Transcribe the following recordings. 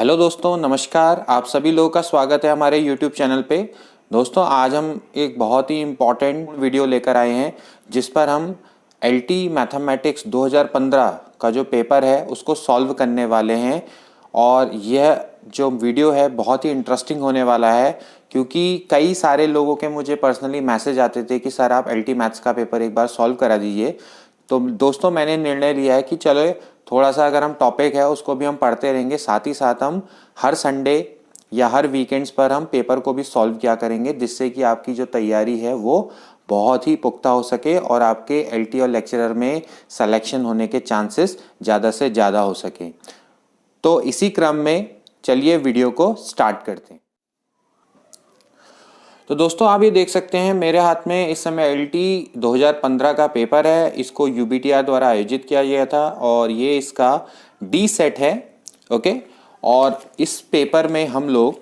Hello दोस्तों, नमस्कार। आप सभी लोगों का स्वागत है हमारे YouTube चैनल पे। दोस्तों, आज हम एक बहुत ही इम्पॉर्टेंट वीडियो लेकर आए हैं जिस पर हम LT मैथमेटिक्स 2015 का जो पेपर है उसको सॉल्व करने वाले हैं। और यह जो वीडियो है बहुत ही इंटरेस्टिंग होने वाला है, क्योंकि कई सारे लोगों के मुझे पर्सनली मैसेज आते थे कि सर आप LT मैथ्स का पेपर एक बार सॉल्व करा दीजिए। तो दोस्तों, मैंने निर्णय लिया है कि चलो थोड़ा सा अगर हम टॉपिक है उसको भी हम पढ़ते रहेंगे, साथ ही साथ हम हर संडे या हर वीकेंड्स पर हम पेपर को भी सॉल्व किया करेंगे, जिससे कि आपकी जो तैयारी है वो बहुत ही पुख्ता हो सके और आपके LT और लेक्चरर में सिलेक्शन होने के चांसेस ज़्यादा से ज़्यादा हो सके। तो इसी क्रम में चलिए वीडियो को स्टार्ट करते हैं। तो दोस्तों, आप ये देख सकते हैं मेरे हाथ में इस समय LT 2015 का पेपर है। इसको UBTR द्वारा आयोजित किया गया था और ये इसका D सेट है। ओके, और इस पेपर में हम लोग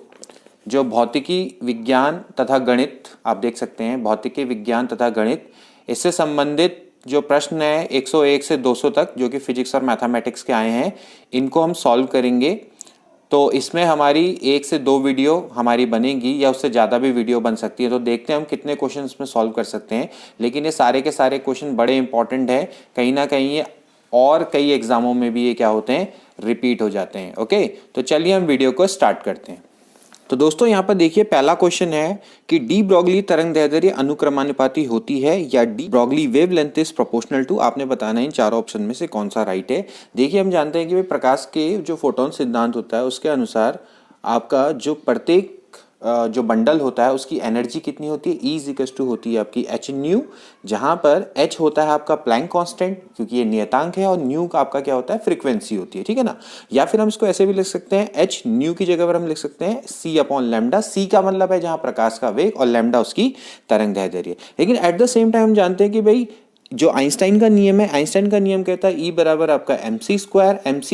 जो भौतिकी विज्ञान तथा गणित, आप देख सकते हैं भौतिकी विज्ञान तथा गणित, इससे संबंधित जो प्रश्न है 101 से 200 तक जो कि फिजिक्स और मैथमेटिक्स के आए हैं, इनको हम सॉल्व करेंगे। तो इसमें हमारी 1 से 2 वीडियो हमारी बनेगी या उससे ज़्यादा भी वीडियो बन सकती है। तो देखते हैं हम कितने क्वेश्चन इसमें सॉल्व कर सकते हैं। लेकिन ये सारे के सारे क्वेश्चन बड़े इंपॉर्टेंट हैं, कहीं ना कहीं ये और कई एग्जामों में भी ये क्या होते हैं, रिपीट हो जाते हैं। ओके, तो चलिए हम वीडियो को स्टार्ट करते हैं। तो दोस्तों, यहाँ पर देखिए पहला क्वेश्चन है कि डी ब्रॉगली तरंग दैर्ध्य अनुक्रमानुपाती होती है या de Broglie wavelength is proportional to. आपने बताना है इन चारों ऑप्शन में से कौन सा राइट है। देखिए, हम जानते हैं कि भाई प्रकाश के जो फोटोन सिद्धांत होता है उसके अनुसार आपका जो प्रत्येक जो बंडल होता है उसकी एनर्जी कितनी होती है, E इक्वल्स टू होती है आपकी h न्यू, जहां पर h होता है आपका प्लैंक कांस्टेंट क्योंकि ये नियतांक है, और न्यू का आपका क्या होता है, फ्रीक्वेंसी होती है। ठीक है ना। या फिर हम इसको ऐसे भी लिख सकते हैं, h न्यू की जगह पर हम लिख सकते हैं c अपॉन लैम्डा। c का मतलब है जहां प्रकाश का वेग और लैम्डा उसकी तरंग दैर्ध्य। लेकिन एट द सेम टाइम हम जानते हैं कि भाई जो आइंस्टाइन का नियम है, आइंस्टाइन का नियम कहता है E बराबर आपका mc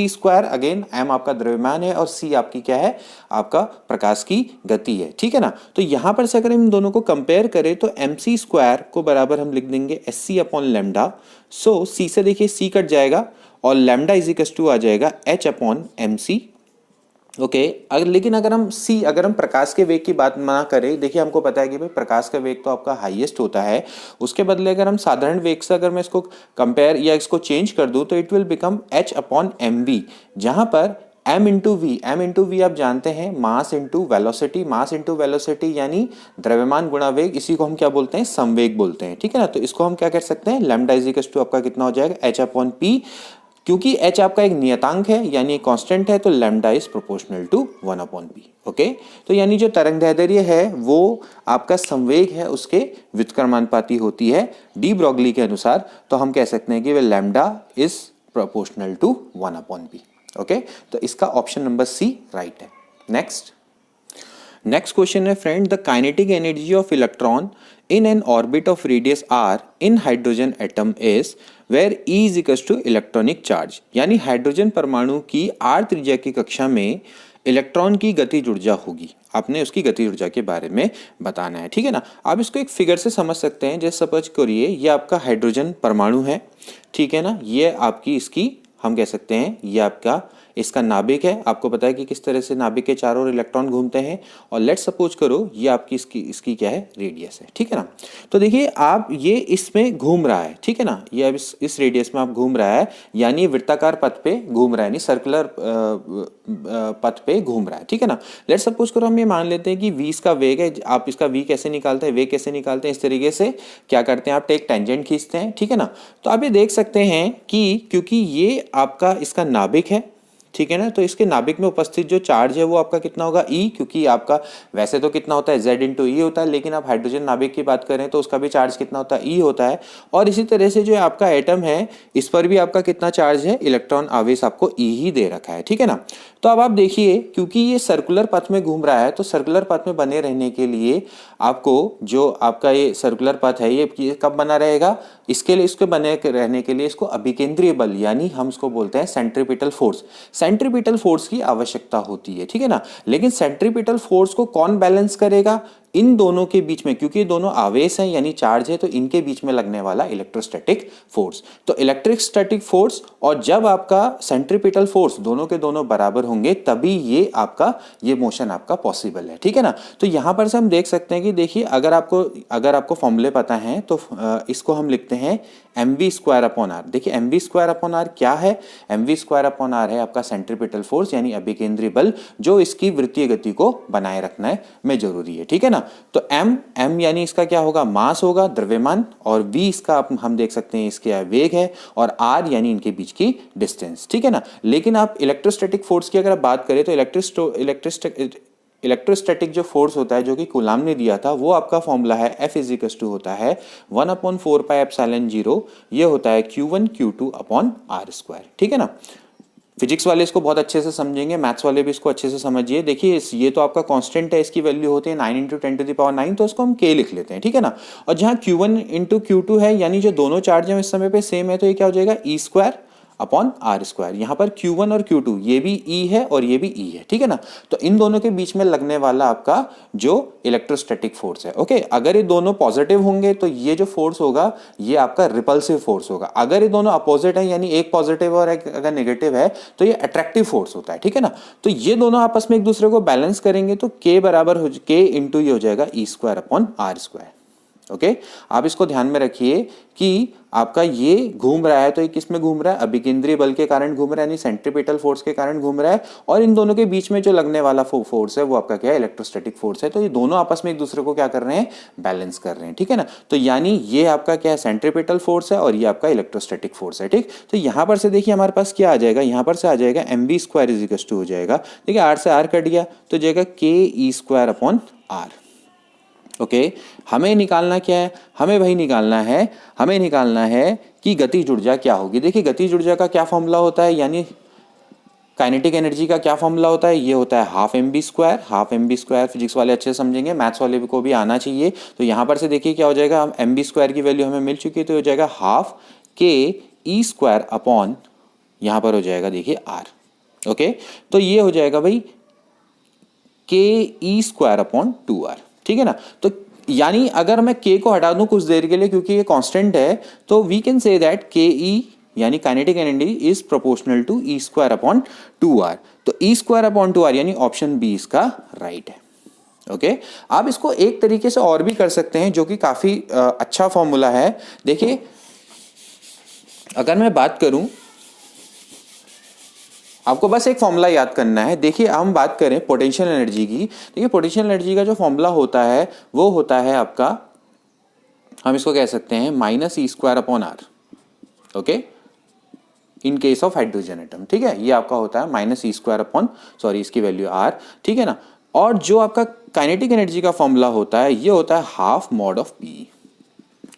स्क्वायर, अगेन m आपका द्रव्यमान है और c आपकी क्या है, आपका प्रकाश की गति है। ठीक है ना। तो यहां पर से अगर हम दोनों को कंपेयर करें तो mc स्क्वायर को बराबर हम लिख देंगे sc अपॉन लैम्डा। सो c से देखिए c कट जाएगा और लैम्डा इज इक्वल टू आ जाएगा h अपॉन mc। ओके, लेकिन अगर हम प्रकाश के वेग की बात ना करें, देखिए हमको पता है कि भाई प्रकाश का वेग तो आपका हाईएस्ट होता है। उसके बदले अगर हम साधारण वेग से अगर मैं इसको कंपेयर या इसको चेंज कर दूं तो it will become h upon mv, जहां पर m इंटू वी आप जानते हैं मास इंटू वेलोसिटी यानी द्रव्यमान गुणा वेग, इसी को हम क्या बोलते हैं, संवेग बोलते हैं। ठीक है ना। तो इसको हम क्या कर सकते हैं, लैम्डा इज इक्वल टू आपका कितना हो जाएगा, h अपॉन p। क्योंकि h आपका एक नियतांक है यानी कांस्टेंट है, तो lambda is proportional to 1 upon p। Okay, तो यानी जो तरंग दैर्ध्य है वो आपका संवेग है उसके व्युत्क्रमानुपाती होती है डी ब्रॉगली के अनुसार। तो हम कह सकते हैं कि वे lambda is proportional to 1 upon p। Okay, तो इसका ऑप्शन नंबर सी राइट है। नेक्स्ट क्वेश्चन है friend, the kinetic energy of electron in an orbit of radius r in hydrogen atom is where E is equals to electronic charge। यानी hydrogen परमाणु की r त्रिज्या की कक्षा में electron की गतिज ऊर्जा होगी। आपने उसकी गतिज ऊर्जा के बारे में बताना है। ठीक है ना। आप इसको एक फिगर से समझ सकते हैं। जैसे सपोज करिए ये आपका हाइड्रोजन परमाणु है, ठीक है ना। ये आपकी इसकी हम कह सकते हैं ये आपका इसका नाभिक है। आपको पता है कि किस तरह से नाभिक के चारों ओर इलेक्ट्रॉन घूमते हैं। और लेट्स सपोज करो ये आपकी इसकी क्या है, रेडियस है। ठीक है ना। तो देखिए आप ये इसमें घूम रहा है, ठीक है ना। ये अब इस रेडियस में आप घूम रहा है, यानी वृत्ताकार पथ पे घूम रहा है, यानी सर्कुलर पथ पे घूम रहा है। ठीक है ना। लेट्स सपोज करो हम ये मान लेते हैं कि v इसका वेग है। आप इसका v कैसे निकालते हैं, वेग कैसे निकालते हैं, इस तरीके से क्या करते हैं, आप एक टेंजेंट खींचते हैं। ठीक है ना। तो आप ये देख सकते हैं कि क्योंकि ये आपका इसका नाभिक है, ठीक है ना, तो इसके नाभिक में उपस्थित जो चार्ज है वो आपका कितना होगा, E। क्योंकि आपका वैसे तो कितना होता है, Z इंटू ई होता है, लेकिन आप हाइड्रोजन नाभिक की बात करें तो उसका भी चार्ज कितना होता है, E होता है। और इसी तरह से जो आपका एटम है इस पर भी आपका कितना चार्ज है, इलेक्ट्रॉन आवेश आपको E ही दे रखा है। ठीक है ना। तो अब आप देखिए क्योंकि ये सर्कुलर पथ में घूम रहा है, तो सर्कुलर पथ में बने रहने के लिए आपको जो आपका ये सर्कुलर पथ है ये कब बना रहेगा, इसके लिए इसको बने रहने के लिए इसको अभिकेंद्रीय बल यानी हम इसको बोलते हैं सेंट्रीपिटल फोर्स की आवश्यकता होती है। ठीक है ना। लेकिन सेंट्रीपिटल फोर्स को कौन बैलेंस करेगा, इन दोनों के बीच में, क्योंकि ये दोनों आवेश हैं यानी चार्ज है, तो इनके बीच में लगने वाला इलेक्ट्रोस्टैटिक फोर्स। तो इलेक्ट्रोस्टैटिक फोर्स और जब आपका सेंट्रीपिटल फोर्स दोनों के दोनों बराबर होंगे तभी ये मोशन आपका पॉसिबल है, ठीक है ना। तो यहां पर से हम देख सकते हैं कि देखिए अगर आपको फॉर्मूले पता है तो इसको हम लिखते हैं mv स्क्वायर अपॉन आर। देखिए mv स्क्वायर अपॉन आर क्या है, mv स्क्वायर अपॉन आर है आपका सेंट्रीपिटल फोर्स यानी अभिकेंद्री बल जो इसकी वृत्तीय गति को बनाए रखना है में जरूरी है, ठीक है ना। तो m यानी इसका क्या होगा, मास होगा, द्रव्यमान, और v इसका हम देख सकते हैं इसके वेग है, और r यानी इनके बीच की डिस्टेंस, ठीक है ना। लेकिन आप इलेक्ट्रोस्टैटिक फोर्स की अगर आप बात करें तो इलेक्ट्रोस्टैटिक जो फोर्स होता है जो कि कूलाम ने दिया था वो आपका फॉर्मूला है F इज होता है 1/4 पाई एप्सिलॉन 0, ये होता है Q1 Q2 upon R square, ठीक है ना। फिजिक्स वाले इसको बहुत अच्छे से समझेंगे, मैथ्स वाले भी इसको अच्छे से समझिए। देखिए ये तो आपका कांस्टेंट है, इसकी वैल्यू होती है 9 × 10⁹ तो इसको हम K लिख लेते हैं, ठीक है ना। और जहां Q1 × Q2 है यानी जो दोनों चार्ज हैं इस समय पे सेम है, तो ये क्या हो जाएगा E square upon R square. यहाँ पर Q1 और Q2 ये भी E है और ये भी E है, ठीक है ना। तो इन दोनों के बीच में लगने वाला आपका जो इलेक्ट्रोस्टैटिक फोर्स है, ओके, अगर ये दोनों पॉजिटिव होंगे तो ये जो फोर्स होगा ये आपका रिपल्सिव फोर्स होगा। अगर ये दोनों अपोजिट है यानी एक पॉजिटिव और एक अगर नेगेटिव है तो ये अट्रैक्टिव फोर्स होता है, ठीक है ना। तो ये दोनों आपस में एक दूसरे को बैलेंस करेंगे तो K बराबर K इंटू ये हो जाएगा E square upon R square, okay. आप इसको ध्यान में रखिए कि आपका ये घूम रहा है तो ये किस में घूम रहा है, अभिकेंद्रीय बल के कारण घूम रहा है यानी सेंट्रीपिटल फोर्स के कारण घूम रहा है, और इन दोनों के बीच में जो लगने वाला फोर्स है वो आपका क्या है, इलेक्ट्रोस्टैटिक फोर्स है। तो ये दोनों आपस में एक दूसरे को क्या कर रहे हैं, बैलेंस कर रहे हैं, ठीक है ना। तो यानी ये आपका क्या है, सेंट्रीपिटल फोर्स है और ये आपका इलेक्ट्रोस्टैटिक फोर्स है, ठीक। तो यहां पर से देखिए हमारे पास क्या आ जाएगा, यहां पर से आ जाएगा mv square is equal to हो जाएगा, देखिए r से r कट गया तो जाएगा k e square upon r, okay. हमें निकालना क्या है, हमें भाई निकालना है कि गतिज ऊर्जा क्या होगी। देखिए गतिज ऊर्जा का क्या फॉर्मूला होता है, यानी काइनेटिक एनर्जी का क्या फॉर्मूला होता है, ये होता है हाफ mv स्क्वायर। फिजिक्स वाले अच्छे से समझेंगे, मैथ्स वाले को भी आना चाहिए। तो यहाँ पर से देखिए क्या हो जाएगा, mv स्क्वायर की वैल्यू हमें मिल चुकी है तो हो जाएगा half k e square upon यहाँ पर हो जाएगा देखिए r, ओके। तो ये हो जाएगा भाई k e square upon 2r, ठीक है ना। तो यानी अगर मैं k को हटा दूं कुछ देर के लिए क्योंकि ये कांस्टेंट है, तो we can say that ke यानी kinetic energy is proportional to e square upon 2r। तो e स्क्वायर अपॉन 2r यानी ऑप्शन बी इसका राइट है, ओके। आप इसको एक तरीके से और भी कर सकते हैं जो कि काफी अच्छा फॉर्मूला है। देखिए अगर मैं बात करूं, आपको बस एक फॉर्मूला याद करना है। देखिए हम बात करें पोटेंशियल एनर्जी की, देखिए पोटेंशियल एनर्जी का जो फॉर्मूला होता है वो होता है आपका, हम इसको कह सकते हैं minus E square upon R, okay, in case of hydrogen atom, ठीक है। ये आपका होता है minus E square upon, sorry इसकी वैल्यू आर, ठीक है ना। और जो आपका काइनेटिक एनर्जी का फॉर्मूला होता है ये होता है हाफ मॉड ऑफ पी,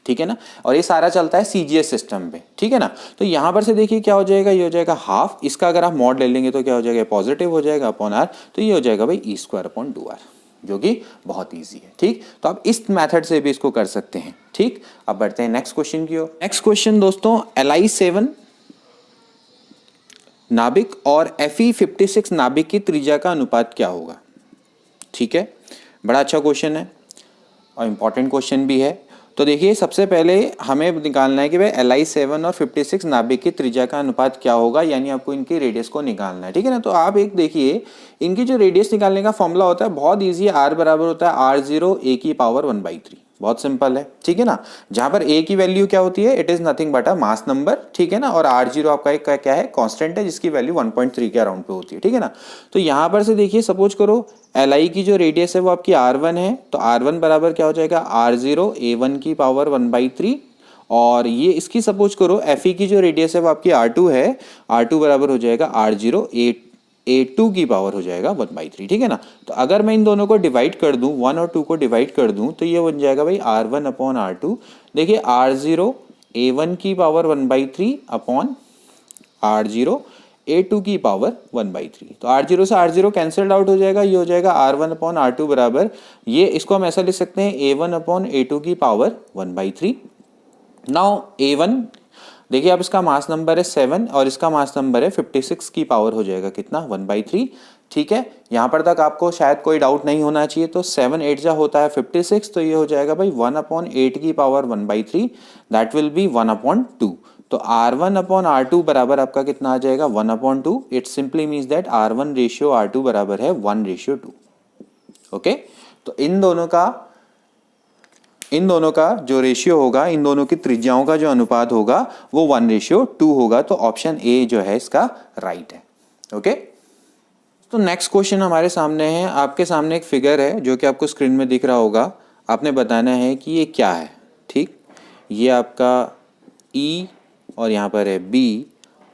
ठीक है ना। और ये सारा चलता है सीजीएस सिस्टम पे, ठीक है ना। तो यहां पर से देखिए क्या हो जाएगा, ये हो जाएगा हाफ, इसका अगर आप मॉड ले लेंगे तो क्या हो जाएगा, पॉजिटिव हो जाएगा अपॉन आर, तो ये हो जाएगा भाई ई स्क्वायर अपॉन 2r, जो कि बहुत इजी है, ठीक। तो आप इस मेथड से भी इसको कर सकते हैं, ठीक। अब बढ़ते हैं नेक्स्ट क्वेश्चन की ओर। नेक्स्ट क्वेश्चन दोस्तों, Li7 नाभिक और Fe56 नाभिक की त्रिज्या का अनुपात क्या होगा, ठीक है। बड़ा अच्छा क्वेश्चन है और इंपॉर्टेंट क्वेश्चन भी है। तो देखिए सबसे पहले हमें निकालना है कि भाई Li7 और 56 नाभिक की त्रिज्या का अनुपात क्या होगा, यानी आपको इनकी रेडियस को निकालना है, ठीक है ना। तो आप एक देखिए इनकी जो रेडियस निकालने का फॉर्मूला होता है बहुत इजी है, r बराबर होता है r0 a की पावर 1/3, बहुत सिंपल है, ठीक है ना। जहां पर a की वैल्यू क्या होती है, it is nothing but a mass number, ठीक है ना। और r0 आपका एक क्या है, कांस्टेंट है जिसकी वैल्यू 1.3 के अराउंड पे होती है, ठीक है ना। तो यहां पर से देखिए सपोज करो Li की जो रेडियस है वो आपकी r1 है, तो r1 बराबर क्या हो जाएगा, r0 a1 की पावर 1/3, और ये इसकी सपोज करो Fe की जो रेडियस है वो आपकी r2 है, r2 बराबर हो जाएगा r0 a2 की पावर हो जाएगा 1/3, ठीक है ना। तो अगर मैं इन दोनों को डिवाइड कर दूं, 1 और 2 को डिवाइड कर दूं तो ये बन जाएगा भाई r1 अपॉन r2, देखिए r0 a1 की पावर 1/3 अपॉन r0 a2 की पावर 1/3। तो r0 से r0 कैंसल्ड आउट हो जाएगा, ये हो जाएगा r1 अपॉन r2 बराबर, ये इसको हम ऐसा लिख सकते हैं a1 अपॉन a2 की पावर 1/3। नाउ a1 देखिए अब इसका मास नंबर है 7 और इसका मास नंबर है 56 की पावर हो जाएगा कितना, 1/3। ठीक है, यहाँ पर तक आपको शायद कोई डाउट नहीं होना चाहिए। तो 7 8 जा होता है 56, तो ये हो जाएगा भाई 1/8 की पावर 1/3, दैट विल बी 1/2। तो R1/R2 बराबर आपका कितना आ जाएगा 1/2। It simply means that R1 ratio R2 बराबर है 1:2। ओके, तो इन दोनों का जो रेशियो होगा, इन दोनों की त्रिज्याओं का जो अनुपात होगा वो 1:2 होगा। तो ऑप्शन ए जो है इसका राइट है। ओके, तो नेक्स्ट क्वेश्चन हमारे सामने है। आपके सामने एक फिगर है जो कि आपको स्क्रीन में दिख रहा होगा। आपने बताना है कि ये क्या है। ठीक, ये आपका ई और यहाँ पर है बी,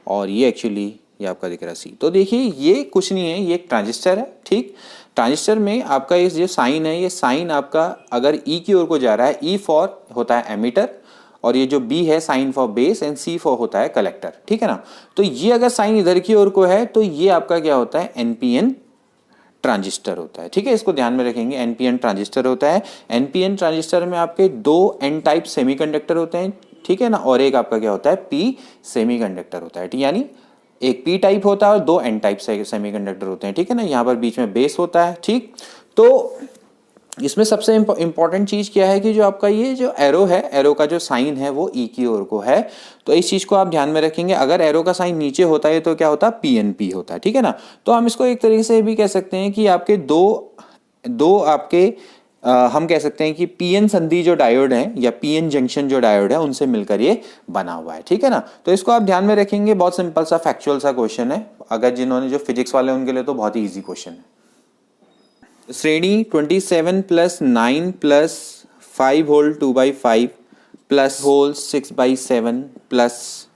और ये एक्चुअली ये आपका दिख रहा है सी। तो देखिए ये कुछ नहीं है, ये एक ट्रांजिस्टर है। ठीक, ट्रांजिस्टर में आपका ये जो साइन है, ये साइन आपका अगर ई की ओर को जा रहा है, ई फॉर होता है एमीटर, और ये जो बी है sign for base, and C for होता है कलेक्टर। ठीक है ना। तो ये अगर साइन इधर की ओर को है तो ये आपका क्या होता है, एनपीएन ट्रांजिस्टर होता है। ठीक है, इसको ध्यान में रखेंगे, एनपीएन ट्रांजिस्टर होता है। एनपीएन ट्रांजिस्टर में आपके दो एन टाइप सेमीकंडक्टर होते हैं। ठीक है ना, और एक आपका क्या होता है, पी सेमीकंडक्टर होता है। यानी एक पी टाइप होता है और दो एन टाइप सेमीकंडक्टर होते हैं। ठीक है ना, यहाँ पर बीच में बेस होता है। ठीक, तो इसमें सबसे इंपॉर्टेंट चीज क्या है कि जो आपका ये जो एरो है, एरो का जो साइन है वो ई की ओर को है। तो इस चीज को आप ध्यान में रखेंगे। अगर एरो का साइन नीचे होता है तो क्या होता है, पीएनपी होता है। ठीक है ना, तो हम इसको एक तरीके से भी कह सकते हैं कि आपके दो दो आपके हम कह सकते हैं कि पीएन संधि जो डायोड है या पीएन जंक्शन जो डायोड है उनसे मिलकर ये बना हुआ है। ठीक है ना, तो इसको आप ध्यान में रखेंगे। बहुत सिंपल सा फैक्चुअल सा क्वेश्चन है। अगर जिन्होंने जो फिजिक्स वाले उनके लिए तो बहुत ही ईजी क्वेश्चन है। श्रेणी 27 + 9 + 5 होल 2/5 प्लस होल 6/7 प्लस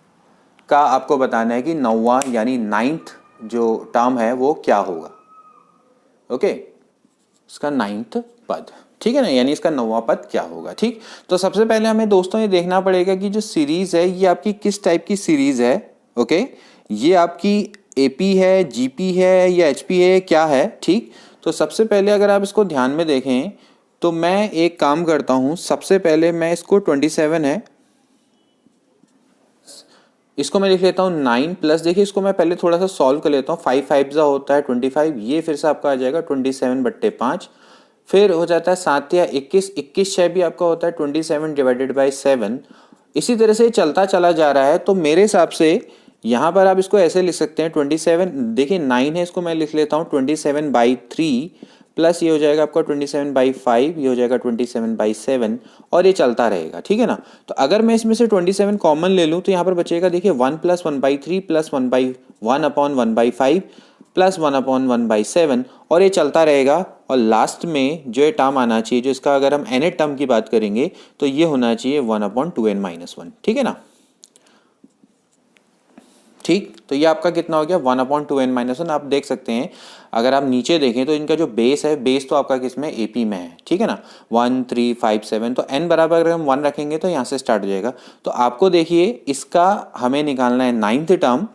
का आपको बताना है कि नौवां यानी 9th जो टर्म है वो क्या होगा। ओके, इसका 9th पद। ठीक है ना, यानी इसका 9वां पद क्या होगा। ठीक, तो सबसे पहले हमें दोस्तों ये देखना पड़ेगा कि जो सीरीज है ये आपकी किस टाइप की सीरीज है। ओके, ये आपकी एपी है, जीपी है या एचपी है, क्या है। ठीक, तो सबसे पहले अगर आप इसको ध्यान में देखें तो मैं एक काम करता हूं। सबसे पहले मैं इसको 27 है, इसको मैं लिख लेता हूँ 9 प्लस। देखिए इसको मैं पहले थोड़ा सा सॉल्व कर लेता हूँ। 5 5 जा होता है 25, ये फिर से आपका आ जाएगा 27/5। फिर हो जाता है 7 या 21, 21 6 भी आपका होता है 27/7। इसी तरह से चलता चला जा रहा है। तो मेरे हिसाब से यहाँ पर आप इसको ऐसे लिख सकते हैं 27, देखिए 9 है, इसको मैं लिख लेता हूँ 27/3 प्लस ये हो जाएगा आपका 27/5, ये हो जाएगा 27/7, और ये चलता रहेगा। ठीक है ना, तो अगर मैं इसमें से 27 कॉमन ले लूँ तो यहाँ पर बचेगा देखिए 1 + 1/3 प्लस 1/1/5 प्लस 1/1/7, और ये चलता रहेगा। और लास्ट में जो ये टर्म आना चाहिए, जो इसका अगर हम nth टर्म की बात करेंगे तो ये होना चाहिए 1/2n-1। ठीक है ना। ठीक, तो ये आपका कितना हो गया 1/2n-1। आप देख सकते हैं, अगर आप नीचे देखें तो इनका जो बेस है, बेस तो आपका किसमें, एपी में है। ठीक है ना, 1 3 5 7, तो n बराबर अगर हम 1 रखेंगे तो यहाँ से स्टार्ट हो जाएगा। तो आपको देखिए इसका हमें निकालना है 9th टर्म।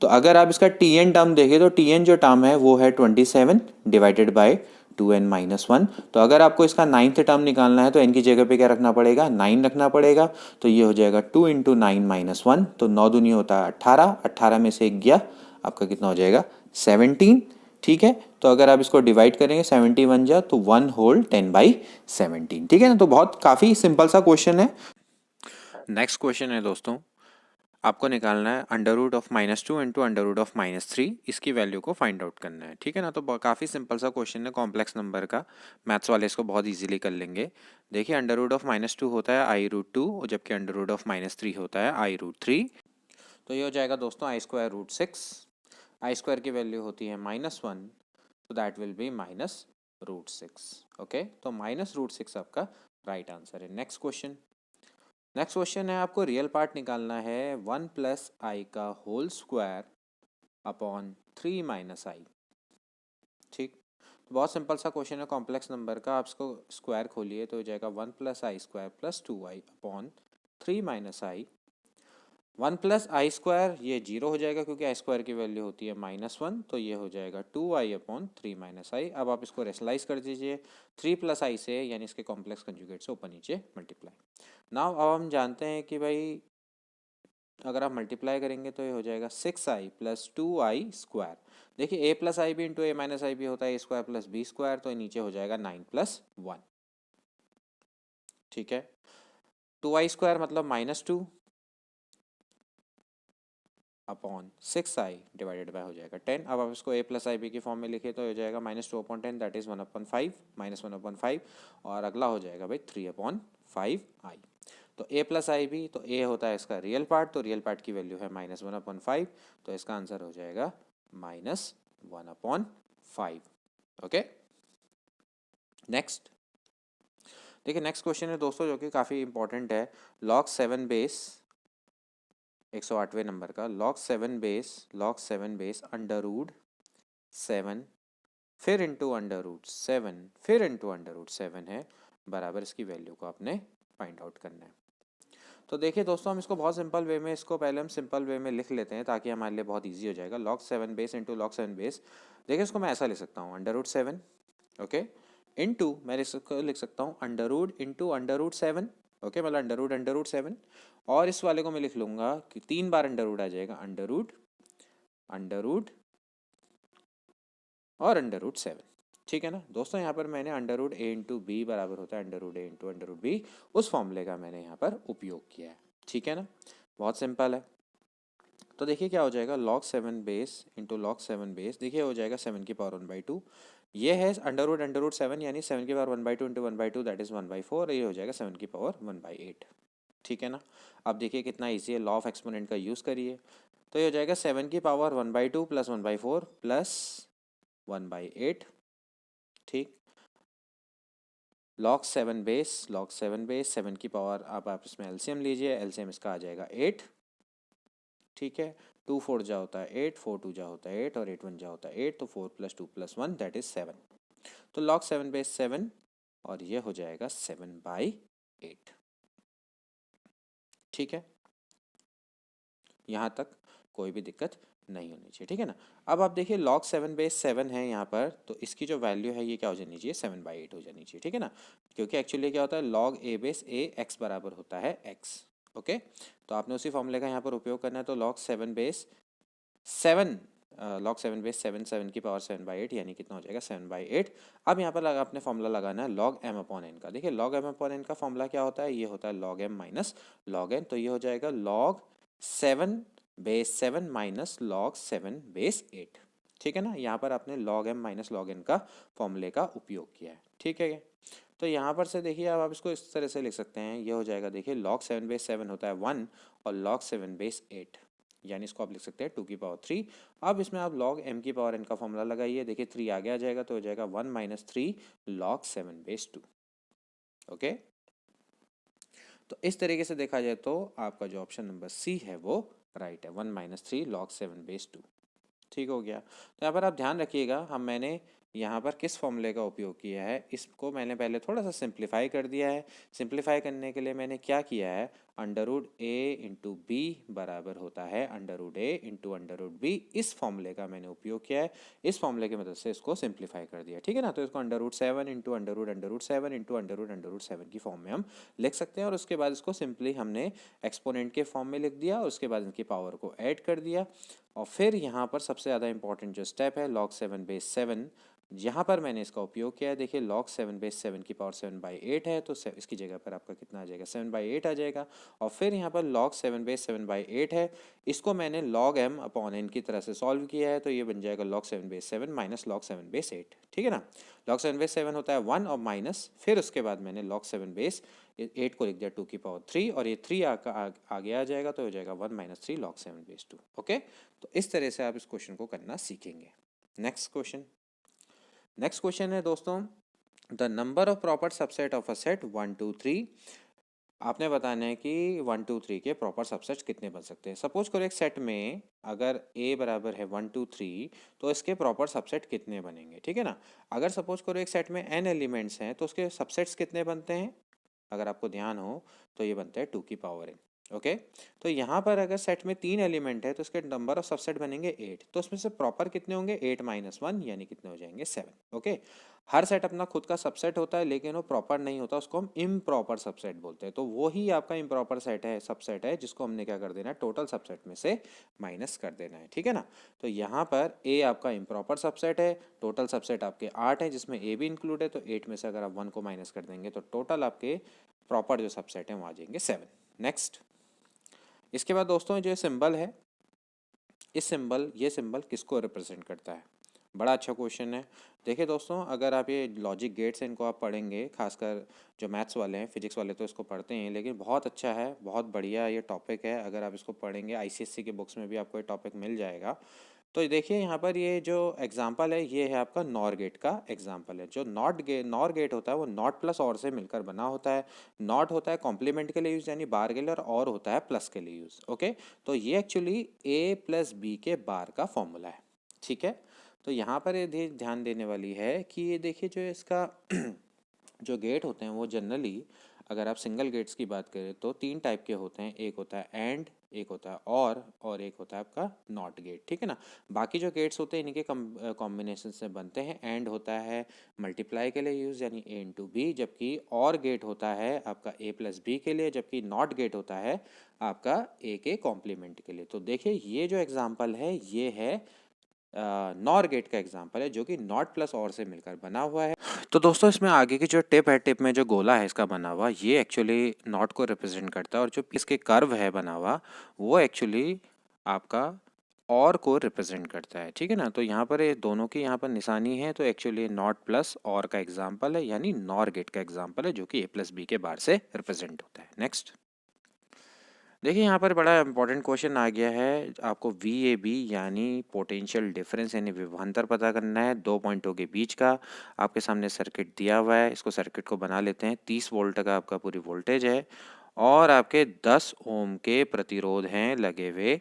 तो अगर आप इसका टी टर्म देखें तो टी जो टर्म है वो है 27/2n-1। तो अगर आपको इसका 9th टर्म निकालना है तो n की जगह पे क्या रखना पड़ेगा, 9 रखना पड़ेगा। तो ये हो जाएगा 2 × 9 - 1, तो 9 दूनी होता है 18, 18 में से 1 गया आपका कितना हो जाएगा 17। ठीक है, तो अगर आप इसको डिवाइड करेंगे 71 जा तो 1 होल 10/17। ठीक है ना, तो बहुत काफ़ी सिंपल सा क्वेश्चन है। नेक्स्ट क्वेश्चन है दोस्तों, आपको निकालना है √2 × √3, इसकी वैल्यू को फाइंड आउट करना है। ठीक है ना, तो काफ़ी सिंपल सा क्वेश्चन है, कॉम्प्लेक्स नंबर का। मैथ्स वाले इसको बहुत इजीली कर लेंगे। देखिए √2 होता है i√2, जबकि √3 होता है i√3। तो ये हो जाएगा दोस्तों i²√6। i² की वैल्यू होती है -1, तो दैट विल बी -√6। ओके, तो -√6 आपका राइट आंसर है। नेक्स्ट क्वेश्चन है, आपको रियल पार्ट निकालना है 1 + i का होल स्क्वायर अपॉन 3 - i। ठीक, तो बहुत सिंपल सा क्वेश्चन है कॉम्प्लेक्स नंबर का। आप इसको स्क्वायर खोलिए तो हो जाएगा 1 + i² + 2i upon 3 - i। 1 + i² ये 0 हो जाएगा क्योंकि i² की वैल्यू होती है -1, तो ये हो जाएगा 2i अपॉन 3 - i। अब आप इसको रेशनलाइज कर दीजिए 3 + i से, यानी इसके कॉम्प्लेक्स कंजुगेट से ऊपर नीचे मल्टीप्लाई। नाउ अब हम जानते हैं कि भाई अगर आप मल्टीप्लाई करेंगे तो ये हो जाएगा 6i प्लस 2i²। देखिए a plus I B into A minus I B होता है a² प्लस b², तो ये नीचे हो जाएगा 9 प्लस 1। ठीक है, 2i² मतलब -2 अपॉन 6i डिवाइडेड बाय हो जाएगा 10। अब आप इसको a प्लस आई बी की फॉर्म में लिखे तो हो जाएगा -2/10 दैट इज़ 1/5 -1/5, और अगला हो जाएगा भाई 3/5i। तो a प्लस आई बी, तो a होता है इसका रियल पार्ट, तो रियल पार्ट की वैल्यू है -1/5, तो इसका आंसर हो जाएगा -1/5। ओके, नेक्स्ट देखिए, नेक्स्ट क्वेश्चन है दोस्तों जो कि काफ़ी इंपॉर्टेंट है। log 7 बेस 108वें नंबर का log 7 बेस √7 फिर इंटू √7 फिर इंटू √7 है, बराबर इसकी वैल्यू को आपने फाइंड आउट करना है। तो देखिए दोस्तों, हम इसको बहुत सिंपल वे में, इसको पहले हम सिंपल वे में लिख लेते हैं ताकि हमारे लिए बहुत इजी हो जाएगा। log 7 base into log 7 base, देखिए इसको मैं ऐसा लिख सकता हूँ √7, ओके, इंटू मैं इसको लिख सकता हूँ अंडर इंटू √7, ओके, मतलब √7, और इस वाले को मैं लिख लूँगा कि 3 बार अंडर आ जाएगा, अंडर और √7। ठीक है ना दोस्तों, यहाँ पर मैंने अंडर ए इंटू बी बराबर होता है अंडर ए इंटू अंडर बी, उस फॉर्मूले का मैंने यहाँ पर उपयोग किया है। ठीक है ना, बहुत सिंपल है। तो देखिए क्या हो जाएगा, log 7 base into log 7 base, देखिए हो जाएगा 7 की पावर 1/2, ये है अंडर 7 यानी 7 की पावर 1/2 इंटू 1/2 दैट इज़ 1/4, ये हो जाएगा 7 की पावर 1/8। ठीक है ना, अब देखिए कितना ईजी है, लॉ ऑफ एक्सपोनेंट का यूज़ करिए, तो ये हो जाएगा 7 की पावर 1/2 प्लस 1/4 प्लस 1/8। ठीक, log 7 बेस 7 की पावर, आप इसमें एलसीएम लीजिए, एलसीएम इसका आ जाएगा 8। ठीक है, 2 4 जा होता है 8, 4 2 जा होता है 8, और 8 1 जा होता है 8, तो 4 + 2 + 1 दैट इज 7। तो log 7 बेस 7, और ये हो जाएगा 7/8। ठीक है, यहाँ तक कोई भी दिक्कत नहीं होनी चाहिए। ठीक है ना, अब आप देखिए log 7 बेस 7 है यहाँ पर, तो इसकी जो वैल्यू है ये क्या हो जानी चाहिए, 7/8 हो जानी चाहिए। ठीक है ना, क्योंकि एक्चुअली क्या होता है, log a base a x बराबर होता है x। ओके, तो आपने उसी फॉर्मूले का यहाँ पर उपयोग करना है। तो log 7 बेस 7 log 7 बेस 7 की पावर 7/8 यानी कितना हो जाएगा 7/8। अब यहाँ पर आपने फॉर्मूला लगाना है log m/n का। देखिए log m/n का फॉर्मूला क्या होता है, ये होता है log m minus log n, तो ये हो जाएगा log 7 base 7 minus log 7 base 8। ठीक है ना, यहाँ पर आपने log m minus log n का फॉर्मूले का उपयोग किया है। ठीक है, तो यहाँ पर से देखिए अब आप इसको इस तरह से लिख सकते हैं, ये हो जाएगा, देखिए log 7 बेस 7 होता है 1 और log 7 बेस 8, यानी इसको आप लिख सकते हैं 2 की पावर 3। अब इसमें आप log m की पावर n का फॉर्मूला लगाइए, देखिए 3 आगे आ जाएगा, तो हो जाएगा 1 माइनस 3 log 7 बेस 2। ओके, तो इस तरीके से देखा जाए तो आपका जो ऑप्शन नंबर सी है वो राइट है, 1 माइनस 3 log 7 बेस 2। ठीक हो गया, तो यहाँ पर आप ध्यान रखिएगा, मैंने यहाँ पर किस फॉर्मूले का उपयोग किया है, इसको मैंने पहले थोड़ा सा सिंप्लीफाई कर दिया है। सिंप्लीफाई करने के लिए मैंने क्या किया है, अंडर इंटू बी बराबर होता है अंडर इंटू अंडर बी, इस फॉर्मूले का मैंने उपयोग किया है। इस फॉर्मूले की मदद से इसको सिंप्लीफाई कर दिया। ठीक है ना, तो इसको under 7 into under 7 into under 7 की फॉर्म में हम लिख सकते हैं, और उसके बाद इसको सिंपली हमने एक्सपोनेंट के फॉर्म में लिख दिया, और उसके बाद इनकी पावर को ऐड कर दिया। और फिर यहाँ पर सबसे ज़्यादा इंपॉर्टेंट जो स्टेप है log 7 बेस 7, यहाँ पर मैंने इसका उपयोग किया है। देखिए log 7 बेस 7 की पावर 7/8 है, तो इसकी जगह पर आपका कितना आ जाएगा, 7/8 आ जाएगा। और फिर यहाँ पर log 7 बेस 7/8 है, इसको मैंने log m/n की तरह से सॉल्व किया है, तो ये बन जाएगा log 7 base 7 minus log 7 base 8। ठीक है ना, log 7 बेस 7 होता है 1 और माइनस, फिर उसके बाद मैंने log 7 बेस 8 को लिख दिया 2 की पावर 3, और ये 3 आगे आ जाएगा, तो हो जाएगा 1 माइनस 3 log 7 बेस 2। ओके, तो इस तरह से आप इस क्वेश्चन को करना सीखेंगे। नेक्स्ट क्वेश्चन है दोस्तों, the number of proper subset of a set 1 2 3। आपने बताना है कि 1 2 3 के प्रॉपर सबसेट्स कितने बन सकते हैं। सपोज करो एक सेट में अगर a बराबर है 1 2 3, तो इसके प्रॉपर सबसेट कितने बनेंगे। ठीक है ना, अगर सपोज करो एक सेट में n एलिमेंट्स हैं, तो उसके सबसेट्स कितने बनते हैं, अगर आपको ध्यान हो तो ये बनते हैं 2 की पावर n। ओके तो यहाँ पर अगर सेट में 3 एलिमेंट है तो इसके नंबर ऑफ सबसेट बनेंगे 8, तो उसमें से प्रॉपर कितने होंगे 8 माइनस 1 यानी कितने हो जाएंगे 7। ओके हर सेट अपना खुद का सबसेट होता है लेकिन वो प्रॉपर नहीं होता, उसको हम इम्प्रॉपर सबसेट बोलते हैं। तो वो ही आपका इम्प्रॉपर सेट है, सबसेट है, जिसको हमने क्या कर देना है टोटल सबसेट में से माइनस कर देना है। ठीक है ना, तो यहाँ पर ए आपका इम्प्रॉपर सबसेट है, टोटल सबसेट आपके 8 है जिसमें ए भी इंक्लूड है, तो 8 में से अगर आप 1 को माइनस कर देंगे तो टोटल आपके प्रॉपर जो सबसेट है वो आ जाएंगे 7। नेक्स्ट, इसके बाद दोस्तों जो सिंबल है, ये सिंबल किसको रिप्रेजेंट करता है? बड़ा अच्छा क्वेश्चन है। देखिए दोस्तों, अगर आप ये लॉजिक गेट्स हैं इनको आप पढ़ेंगे, खासकर जो मैथ्स वाले हैं, फिजिक्स वाले तो इसको पढ़ते हैं, लेकिन बहुत अच्छा है, बहुत बढ़िया ये टॉपिक है। अगर आप इसको पढ़ेंगे आईसीएससी के बुक्स में भी आपको ये टॉपिक मिल जाएगा। तो देखिए यहाँ पर ये जो एग्जाम्पल है ये है आपका नॉर गेट का एग्जाम्पल है। जो नॉर गेट होता है वो नॉट प्लस और से मिलकर बना होता है। नॉट होता है कॉम्प्लीमेंट के लिए यूज यानी बार के लिए, और होता है प्लस के लिए यूज। ओके तो ये एक्चुअली ए प्लस बी के बार का फॉर्मूला है। ठीक है, तो यहाँ पर ये ध्यान देने वाली है कि ये देखिए जो इसका जो गेट होते हैं वो जनरली, अगर आप सिंगल गेट्स की बात करें तो 3 टाइप के होते हैं। एक होता है एंड, एक होता है और एक होता है आपका नॉट गेट। ठीक है ना, बाकी जो गेट्स होते हैं इनके कॉम्बिनेशन से बनते हैं। एंड होता है मल्टीप्लाई के लिए यूज यानी ए इंटू बी, जबकि और गेट होता है आपका ए प्लस बी के लिए, जबकि नॉट गेट होता है आपका ए के कॉम्प्लीमेंट के लिए। तो देखिए ये जो एग्जाम्पल है ये है नॉर गेट का एग्जाम्पल है, जो कि नॉट प्लस और से मिलकर बना हुआ है। तो दोस्तों इसमें आगे की जो टिप है, टिप में जो गोला है इसका बना हुआ, ये एक्चुअली नॉट को रिप्रेजेंट करता है, और जो इसके कर्व है बना हुआ वो एक्चुअली आपका और को रिप्रेजेंट करता है। ठीक है ना, तो यहाँ पर ये दोनों की यहाँ पर निशानी है, तो एक्चुअली नॉट प्लस और का एग्जाम्पल है, यानी नॉर गेट का एग्जाम्पल है, जो कि ए प्लस बी के बार से रिप्रेजेंट होता है। नेक्स्ट देखिए यहाँ पर बड़ा इंपॉर्टेंट क्वेश्चन आ गया है, आपको वी ए बी यानी पोटेंशियल डिफरेंस यानी विभवांतर पता करना है दो पॉइंटों के बीच का। आपके सामने सर्किट दिया हुआ है, इसको सर्किट को बना लेते हैं। 30 वोल्ट का आपका पूरी वोल्टेज है और आपके 10 ओम के प्रतिरोध हैं लगे हुए,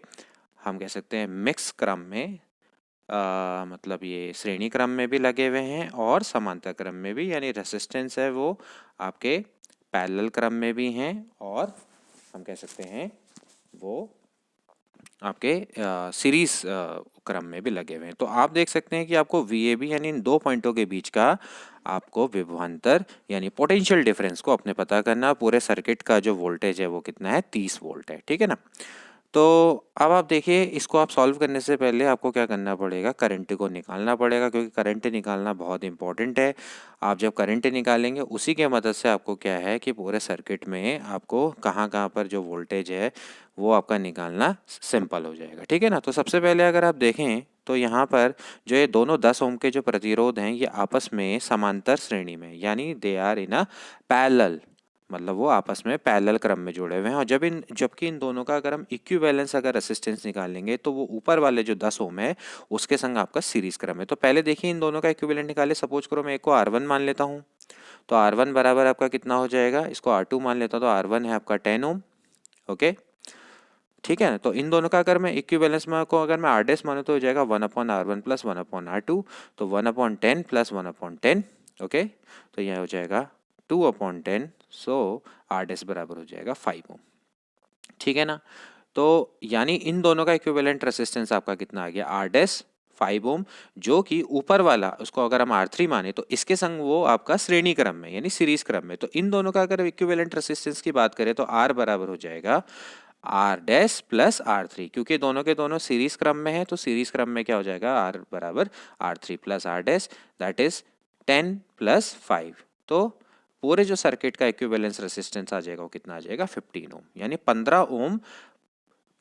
हम कह सकते हैं मिक्स क्रम में, मतलब ये श्रेणी क्रम में भी लगे हुए हैं और समांतर क्रम में भी, यानी रेसिस्टेंस है वो आपके पैरेलल क्रम में भी हैं, और हम कह सकते हैं वो आपके सीरीज क्रम में भी लगे हुए हैं। तो आप देख सकते हैं कि आपको VAB यानी इन 2 पॉइंटों के बीच का आपको विभवांतर यानी पोटेंशियल डिफरेंस को अपने पता करना। पूरे सर्किट का जो वोल्टेज है वो कितना है 30 वोल्ट है। ठीक है ना, तो अब आप देखिए इसको आप सॉल्व करने से पहले आपको क्या करना पड़ेगा, करंट को निकालना पड़ेगा, क्योंकि करंट निकालना बहुत इंपॉर्टेंट है। आप जब करंट निकालेंगे उसी के मदद से आपको क्या है कि पूरे सर्किट में आपको कहाँ कहाँ पर जो वोल्टेज है वो आपका निकालना सिंपल हो जाएगा। ठीक है ना, तो सबसे पहले अगर आप देखें तो यहाँ पर जो ये दोनों 10 ओम के जो प्रतिरोध हैं ये आपस में समांतर श्रेणी में, यानी they are in a parallel, मतलब वो आपस में पैरेलल क्रम में जुड़े हुए हैं। और जबकि इन दोनों का अगर हम इक्विवेलेंस अगर रेसिस्टेंस निकालेंगे तो वो ऊपर वाले जो 10 ओम है उसके संग आपका सीरीज क्रम है। तो पहले देखिए इन दोनों का इक्विवेलेंट निकाले। सपोज करो मैं एक को R1 मान लेता हूँ, तो R1 बराबर आपका कितना हो जाएगा, इसको R2 मान लेता हूँ तो R1 है आपका 10 ओम। ओके ठीक है ना, तो इन दोनों का अगर मैं इक्विवेलेंस में को अगर मैं R' मानूँ तो हो जाएगा 1/R1 प्लस 1/R2, तो 1/10 प्लस 1/10। ओके तो यह हो जाएगा 2/10, सो R' बराबर हो जाएगा 5 ओम। ठीक है ना, तो यानी इन दोनों का इक्विवेलेंट रेसिस्टेंस आपका कितना आ गया, R' 5 ओम, जो कि ऊपर वाला उसको अगर हम R3 माने तो इसके संग वो आपका श्रेणी क्रम में यानी सीरीज क्रम में। तो इन दोनों का अगर इक्विवेलेंट रेसिस्टेंस की बात करें तो R बराबर हो जाएगा R' प्लस R3, क्योंकि दोनों के दोनों सीरीज क्रम में है, तो सीरीज क्रम में क्या हो जाएगा R बराबर R3 plus R', that is 10 plus 5। तो पूरे जो सर्किट का इक्विवेलेंस रेसिस्टेंस आ जाएगा वो कितना आ जाएगा 15 ओम, यानी 15 ओम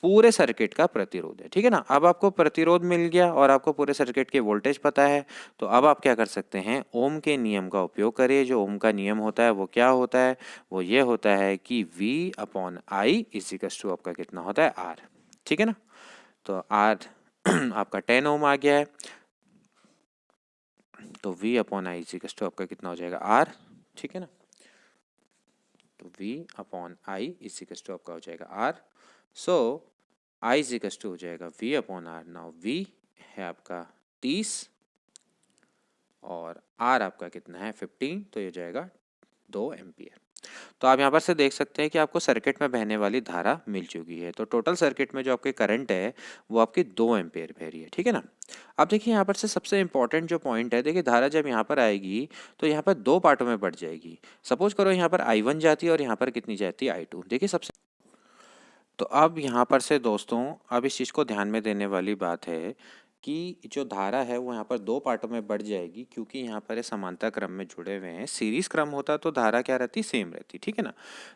पूरे सर्किट का प्रतिरोध है। ठीक है ना, अब आपको प्रतिरोध मिल गया और आपको पूरे सर्किट के वोल्टेज पता है, तो अब आप क्या कर सकते हैं, ओम के नियम का उपयोग करिए। जो ओम का नियम होता है वो क्या होता है, वो ये होता है कि V/I इक्वल्स टू आपका कितना होता है R। ठीक है ना, तो R आपका 10 ओम आ गया है, तो V/I इक्वल्स टू आपका कितना हो जाएगा R। ठीक है ना, तो V/I इक्वल्स टू आपका हो जाएगा R। So I equals to हो जाएगा V/R। नाउ V है आपका 30 और R आपका कितना है 15, तो ये हो जाएगा 2 एम्पियर। तो आप यहाँ पर से देख सकते हैं कि आपको सर्किट में बहने वाली धारा मिल चुकी है। तो टोटल सर्किट में जो आपके करंट है वो आपकी 2 एम्पेयर बह रही है, ठीक है ना। अब देखिए यहाँ पर से सबसे इंपॉर्टेंट जो पॉइंट है, देखिए धारा जब यहाँ पर आएगी तो यहाँ पर 2 पार्टों में बढ़ जाएगी। सपोज करो यहाँ पर I1 जाती है और यहाँ पर कितनी जाती है, I2। देखिए सबसे तो अब यहाँ पर से दोस्तों अब इस चीज़ को ध्यान में देने वाली बात है कि जो धारा है वो यहाँ पर 2 पार्टों में बढ़ जाएगी, क्योंकि यहाँ पर ये समांतर क्रम में जुड़े हुए हैं। सीरीज क्रम होता तो धारा क्या रहती, सेम रहती, ठीक है ना।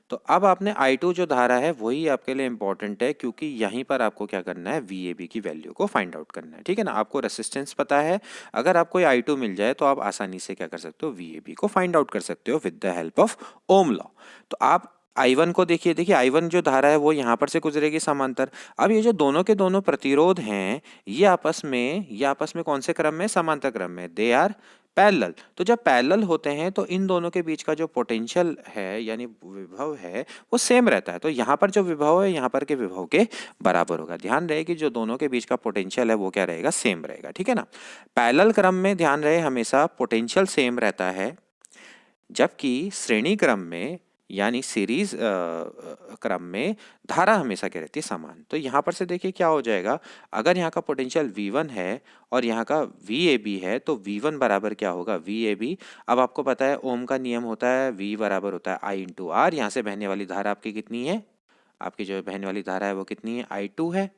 तो अब आपने I2 जो धारा है वही आपके लिए इंपॉर्टेंट है, क्योंकि यहीं पर आपको क्या करना है, VAB की वैल्यू को फाइंड आउट करना है, ठीक है ना। आपको रेसिस्टेंस पता है, अगर आपको I2 मिल जाए तो आप आसानी से क्या कर सकते हो, VAB को फाइंड आउट कर सकते हो with the help of Ohm law. तो आप I1 को देखिए, I1 जो धारा है वो यहाँ पर से गुजरेगी समांतर। अब ये जो दोनों के दोनों प्रतिरोध हैं ये आपस में कौन से क्रम में, समांतर क्रम में, दे आर पैरेलल। तो जब पैरेलल होते हैं तो इन दोनों के बीच का जो पोटेंशियल है यानी विभव है वो सेम रहता है। तो यहाँ पर जो विभव है यहाँ पर के विभव के बराबर होगा। ध्यान रहे कि जो दोनों के बीच का पोटेंशियल है वो क्या रहेगा, सेम रहेगा, ठीक है ना। पैरेलल क्रम में ध्यान रहे हमेशा पोटेंशियल सेम रहता है, जबकि श्रेणी क्रम में यानी सीरीज क्रम में धारा हमेशा क्या रहती है, समान। तो यहाँ पर से देखिए क्या हो जाएगा, अगर यहाँ का पोटेंशियल V1 है और यहाँ का VAB है तो V1 बराबर क्या होगा, VAB। अब आपको पता है ओम का नियम होता है V बराबर होता है I इंटू R। यहाँ से बहने वाली धारा आपकी कितनी है, आपकी जो बहने वाली धारा है वो कितनी है, I2 है,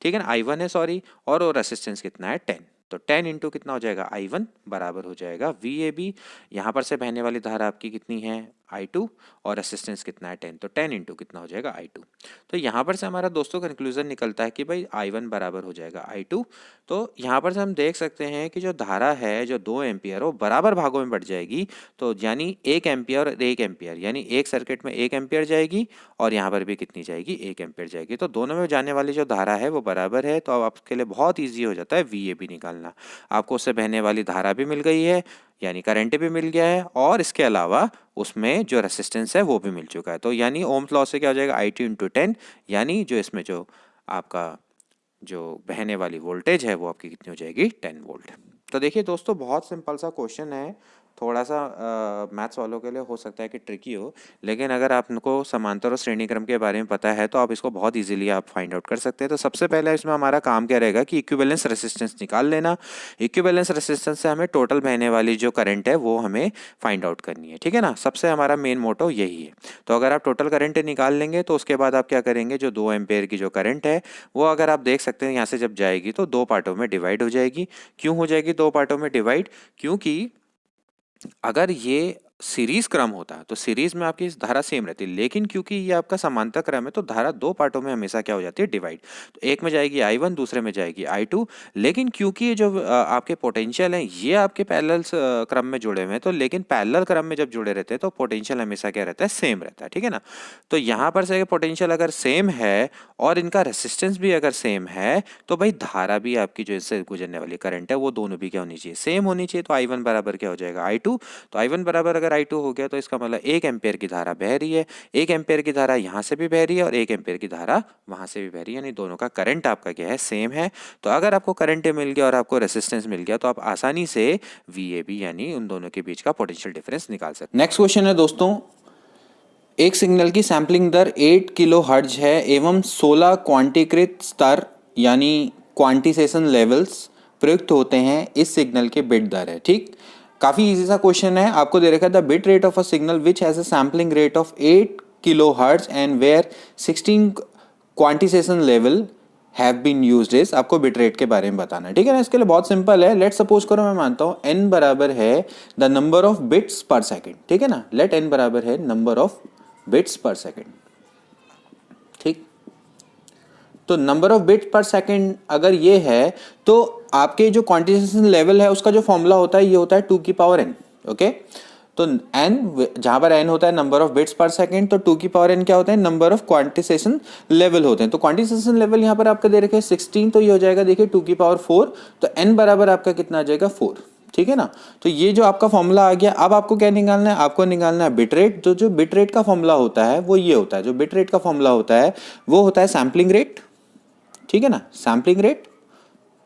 ठीक है ना, I1 है सॉरी, और वो रेसिस्टेंस कितना है, 10। तो 10 इंटू कितना हो जाएगा, I1 बराबर हो जाएगा VAB। यहाँ पर से बहने वाली धारा आपकी कितनी है, I2, और रेसिस्टेंस कितना है, 10। तो 10 इंटू कितना हो जाएगा, I2। तो यहाँ पर से हमारा दोस्तों कंक्लूजन निकलता है कि भाई I1 बराबर हो जाएगा I2। तो यहाँ पर से हम देख सकते हैं कि जो धारा है जो 2 एम्पियर वो बराबर भागों में बढ़ जाएगी। तो यानी 1 एम्पियर और 1 एम्पियर, यानी एक सर्किट में 1 एम्पियर जाएगी और यहाँ पर भी कितनी जाएगी, 1 एम्पियर जाएगी। तो दोनों में जाने वाली जो धारा है वो बराबर है। तो अब आपके लिए बहुत ईजी हो जाता है VAB निकालना। आपको उससे बहने वाली धारा भी मिल गई है यानी करंट भी मिल गया है, और इसके अलावा उसमें जो रेसिस्टेंस है वो भी मिल चुका है। तो यानी ओम्स लॉ से क्या हो जाएगा, I2 इंटू 10, यानी जो इसमें जो आपका जो बहने वाली वोल्टेज है वो आपकी कितनी हो जाएगी, 10 वोल्ट। तो देखिए दोस्तों बहुत सिंपल सा क्वेश्चन है, थोड़ा सा मैथ्स वालों के लिए हो सकता है कि ट्रिकी हो, लेकिन अगर आपको समांतर और श्रेणी क्रम के बारे में पता है तो आप इसको बहुत इजीली आप फाइंड आउट कर सकते हैं। तो सबसे पहले इसमें हमारा काम क्या रहेगा कि इक्विवेलेंस रेसिस्टेंस निकाल लेना। इक्विवेलेंस रेसिस्टेंस से हमें टोटल बहने वाली जो करंट है वो हमें फाइंड आउट करनी है, ठीक है ना। सबसे हमारा मेन मोटो यही है। तो अगर आप टोटल करंट निकाल लेंगे तो उसके बाद आप क्या करेंगे, जो 2 एम्पेयर की जो करंट है वो अगर आप देख सकते हैं यहाँ से जब जाएगी तो 2 पार्टों में डिवाइड हो जाएगी। क्यों हो जाएगी 2 पार्टों में डिवाइड, क्योंकि अगर ये सीरीज क्रम होता तो सीरीज में आपकी धारा सेम रहती, लेकिन क्योंकि ये आपका समांतर क्रम है तो धारा 2 पार्टों में हमेशा क्या हो जाती है, डिवाइड। तो एक में जाएगी I1, दूसरे में जाएगी I2। लेकिन क्योंकि ये जो आपके पोटेंशियल हैं ये आपके पैरेलल क्रम में जुड़े हुए हैं, तो लेकिन पैरेलल क्रम में जब जुड़े रहते हैं तो पोटेंशियल हमेशा क्या रहता है, सेम रहता है, ठीक है ना। तो यहाँ पर से पोटेंशियल अगर सेम है और इनका रेसिस्टेंस भी अगर सेम है तो भाई धारा भी आपकी जो इससे गुजरने वाली करंट है वो दोनों भी क्या होनी चाहिए, सेम होनी चाहिए। तो I1 बराबर क्या हो जाएगा, I2। तो I1 बराबर अगर I2 हो गया तो इसका मतलब 1 एम्पेयर की धारा बह रही है, 1 एम्पेयर की धारा यहाँ से भी बह रही है और 1 एम्पेयर की धारा वहाँ से भी बह रही है, यानी दोनों का करंट आपका क्या है, सेम है। तो अगर आपको करंट मिल गया और आपको रेसिस्टेंस मिल गया तो आप आसानी से VAB यानी उन दोनों के बीच का पोटेंशियल डिफरेंस निकाल सकते हैं। नेक्स्ट क्वेश्चन है दोस्तों, एक सिग्नल की सैम्पलिंग दर 8 किलो हर्ट्ज है एवं 16 क्वांटीकृत स्तर यानी क्वांटिसेशन लेवल्स प्रयुक्त होते हैं, इस सिग्नल के बिट दर है, ठीक। काफी इजी सा क्वेश्चन है। आपको दे रखा है the bit rate of a signal which has a sampling rate of 8 kilo hertz and where 16 quantisation level have been used is. आपको बिट रेट के बारे में बताना है, ठीक है ना। इसके लिए बहुत सिंपल है। लेट सपोज करो मैं मानता हूं n बराबर है द नंबर ऑफ बिट्स पर सेकेंड, ठीक है ना। लेट n बराबर है नंबर ऑफ बिट्स पर सेकेंड, ठीक। तो नंबर ऑफ बिट्स पर सेकेंड अगर ये है तो आपके जो क्वांटिसेशन लेवल है उसका जो फॉर्मूला होता है ये होता है 2 की पावर n, ओके। तो n जहां पर n होता है नंबर ऑफ बिट्स पर सेकेंड, तो 2 की पावर n क्या होता है, नंबर ऑफ क्वांटिसेशन लेवल होते हैं। तो क्वांटिसेशन लेवल यहाँ पर आपका दे रखे 16, तो ये हो जाएगा देखिए 2 की पावर 4। तो n बराबर आपका कितना आ जाएगा, 4, ठीक है ना। तो ये जो आपका फॉर्मूला आ गया। अब आपको क्या निकालना है, आपको निकालना है बिट रेट। तो जो बिट रेट का फॉर्मूला होता है वो ये होता है, जो बिट रेट का फॉर्मूला होता है वो होता है सैम्पलिंग रेट, ठीक है ना। सैम्पलिंग रेट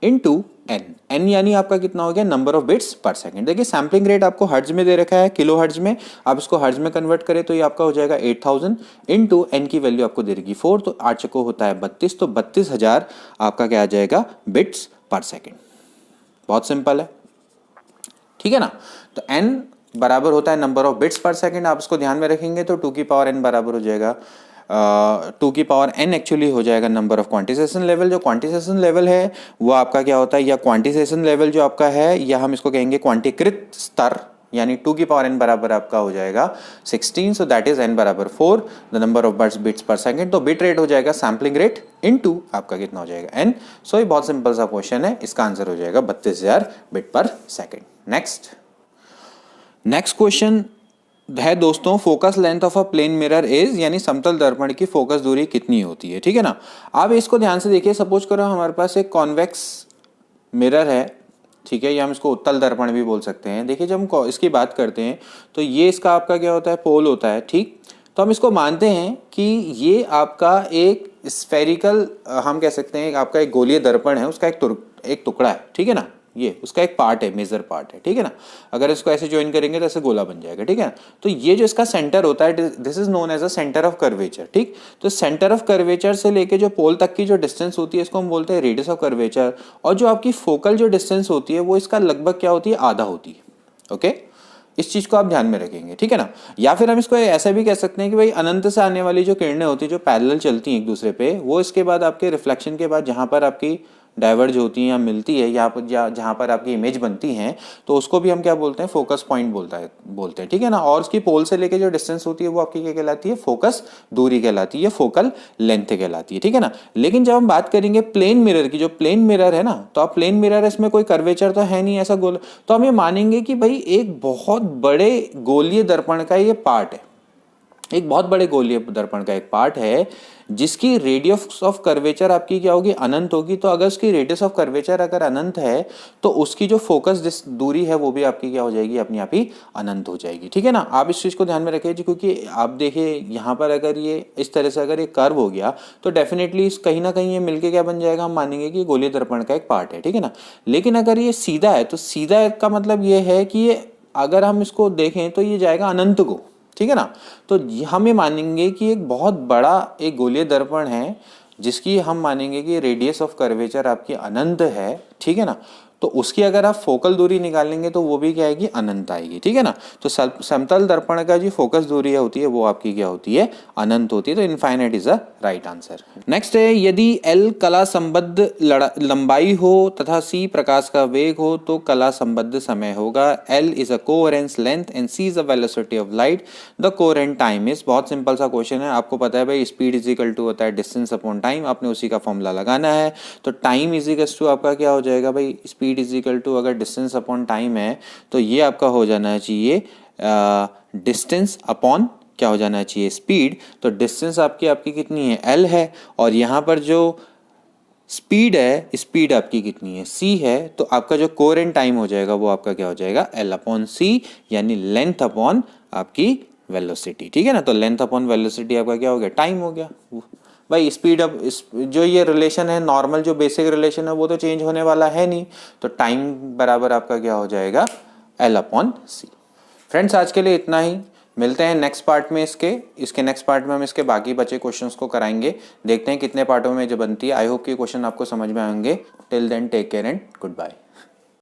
इनटू एन यानी आपका कितना हो गया, नंबर ऑफ बिट्स पर सेकंड। देखिए सैम्पलिंग रेट आपको हर्ट्ज में दे रखा है, किलो हर्ट्ज में, आप इसको हर्ट्ज में कन्वर्ट करें तो ये आपका हो जाएगा 8000 इनटू एन की वैल्यू आपको दे रही 4, तो 8 चक्को होता है 32, तो 32,000 आपका क्या आ जाएगा, बिट्स पर सेकंड। बहुत सिंपल है, ठीक है ना। तो एन बराबर होता है नंबर ऑफ बिट्स पर सेकंड, आप इसको ध्यान में रखेंगे तो 2 की पावर n बराबर हो जाएगा 2 की पावर n एक्चुअली हो जाएगा नंबर ऑफ क्वांटिसेशन लेवल। जो क्वांटिसेशन लेवल है वो आपका क्या होता है, या क्वांटिसेशन लेवल जो आपका है, या हम इसको कहेंगे क्वांटीकृत स्तर, यानी 2 की पावर n बराबर आपका हो जाएगा 16, सो दैट इज n बराबर 4, द नंबर ऑफ बिट्स पर सेकंड। तो बिट रेट हो जाएगा सैम्पलिंग रेट इनटू आपका कितना हो जाएगा n। सो ये बहुत सिंपल सा क्वेश्चन है, इसका आंसर हो जाएगा 32,000 बिट पर सेकंड। नेक्स्ट क्वेश्चन है दोस्तों, focus length of a plane mirror is, यानी समतल दर्पण की फोकस दूरी कितनी होती है, ठीक है ना। आप इसको ध्यान से देखिए, सपोज करो हमारे पास एक कॉन्वेक्स मिरर है, ठीक है, या हम इसको उत्तल दर्पण भी बोल सकते हैं। देखिए जब हम इसकी बात करते हैं तो ये इसका आपका क्या होता है, पोल होता है, ठीक। तो हम इसको मानते हैं कि ये आपका एक स्फेरिकल, हम कह सकते हैं आपका एक गोलीय दर्पण है, उसका एक टुकड़ा है, ठीक है ना, ये उसका एक पार्ट है, मेजर पार्ट है, ठीक है ना। अगर इसको ऐसे ज्वाइन करेंगे तो ऐसे गोला बन जाएगा, ठीक है। तो ये जो इसका सेंटर होता है, this is known as a centre of curvature, ठीक। तो सेंटर ऑफ कर्वेचर से लेके जो पोल तक की जो डिस्टेंस होती है इसको हम बोलते हैं रेडियस ऑफ कर्वेचर, और जो आपकी फोकल जो डिस्टेंस होती है वो इसका लगभग क्या होती है, आधा होती है। ओके, इस चीज को आप ध्यान में रखेंगे, ठीक है ना। या फिर हम इसको ऐसा भी कह सकते हैं कि भाई अनंत से आने वाली जो किरणें होती है जो पैरेलल चलती हैं एक दूसरे पे, वो इसके बाद आपके रिफ्लेक्शन के बाद जहां पर आपकी डाइवर्ज होती है या मिलती है, यहाँ पर जहाँ पर आपकी इमेज बनती है, तो उसको भी हम क्या बोलते हैं, फोकस पॉइंट बोलते हैं, ठीक है ना। और उसकी पोल से लेके जो डिस्टेंस होती है वो आपकी क्या कहलाती है, फोकस दूरी कहलाती है, फोकल लेंथ कहलाती है, ठीक है ना। लेकिन जब हम बात करेंगे प्लेन मिरर की, जो प्लेन मिरर है ना, तो आप प्लेन मिरर है, इसमें कोई कर्वेचर तो है नहीं ऐसा गोल, तो हम ये मानेंगे कि भाई एक बहुत बड़े गोलीय दर्पण का ये पार्ट है, एक बहुत बड़े गोलीय दर्पण का एक पार्ट है जिसकी रेडियस ऑफ कर्वेचर आपकी क्या होगी, अनंत होगी। तो अगर उसकी रेडियस ऑफ कर्वेचर अगर अनंत है तो उसकी जो फोकस दूरी है वो भी आपकी क्या हो जाएगी, अपने आप ही अनंत हो जाएगी, ठीक है ना। आप इस चीज को ध्यान में रखिए, क्योंकि आप देखिए यहाँ पर अगर ये इस तरह से अगर ये कर्व हो गया तो डेफिनेटली कहीं ना कहीं ये मिलके क्या बन जाएगा, हम मानेंगे कि गोलीय दर्पण का एक पार्ट है, ठीक है ना। लेकिन अगर ये सीधा है तो सीधा का मतलब ये है कि ये अगर हम इसको देखें तो ये जाएगा अनंत को, ठीक है ना। तो हम ये मानेंगे कि एक बहुत बड़ा एक गोलीय दर्पण है जिसकी हम मानेंगे कि रेडियस ऑफ कर्वेचर आपकी अनंत है, ठीक है ना। तो उसकी अगर आप फोकल दूरी निकालेंगे तो वो भी क्या आएगी, अनंत आएगी, ठीक है ना। तो समतल दर्पण का जो फोकस दूरी होती है वो आपकी क्या होती है, अनंत होती है। तो infinite is a right answer. Next है, यदि L कला संबद्ध लंबाई हो तथा C प्रकाश का वेग हो तो कला संबद्ध समय होगा। L is a coherence length and C is a velocity of light, the coherent time is. बहुत सिंपल सा क्वेश्चन है, आपको पता है भाई स्पीड इज इक्वल टू होता है डिस्टेंस अपॉन टाइम, आपने उसी का फॉर्मूला लगाना है। तो टाइम इज इक्वल टू आपका क्या हो जाएगा भाई, स्पीड इज इक्वल टू अगर डिस्टेंस अपॉन टाइम है तो ये आपका हो जाना चाहिए डिस्टेंस अपॉन क्या हो जाना चाहिए, स्पीड। तो डिस्टेंस आपकी कितनी है, L है, और यहाँ पर जो स्पीड है, स्पीड आपकी कितनी है, C है। तो आपका जो कोहेरेंट टाइम हो जाएगा वो आपका क्या हो जाएगा, L अपॉन C, यानी लेंथ अपॉन आपकी वेलोसिटी, ठीक है ना। तो लेंथ अपॉन वेलोसिटी आपका क्या हो गया, टाइम हो गया भाई। स्पीड अब जो ये रिलेशन है, नॉर्मल जो बेसिक रिलेशन है वो तो चेंज होने वाला है नहीं, तो टाइम बराबर आपका क्या हो जाएगा, L अपॉन C। फ्रेंड्स आज के लिए इतना ही, मिलते हैं नेक्स्ट पार्ट में। इसके नेक्स्ट पार्ट में हम इसके बाकी बचे क्वेश्चंस को कराएंगे, देखते हैं कितने पार्टों में जो बनती है। आई होप कि क्वेश्चन आपको समझ में आएंगे। Till then take care and good bye.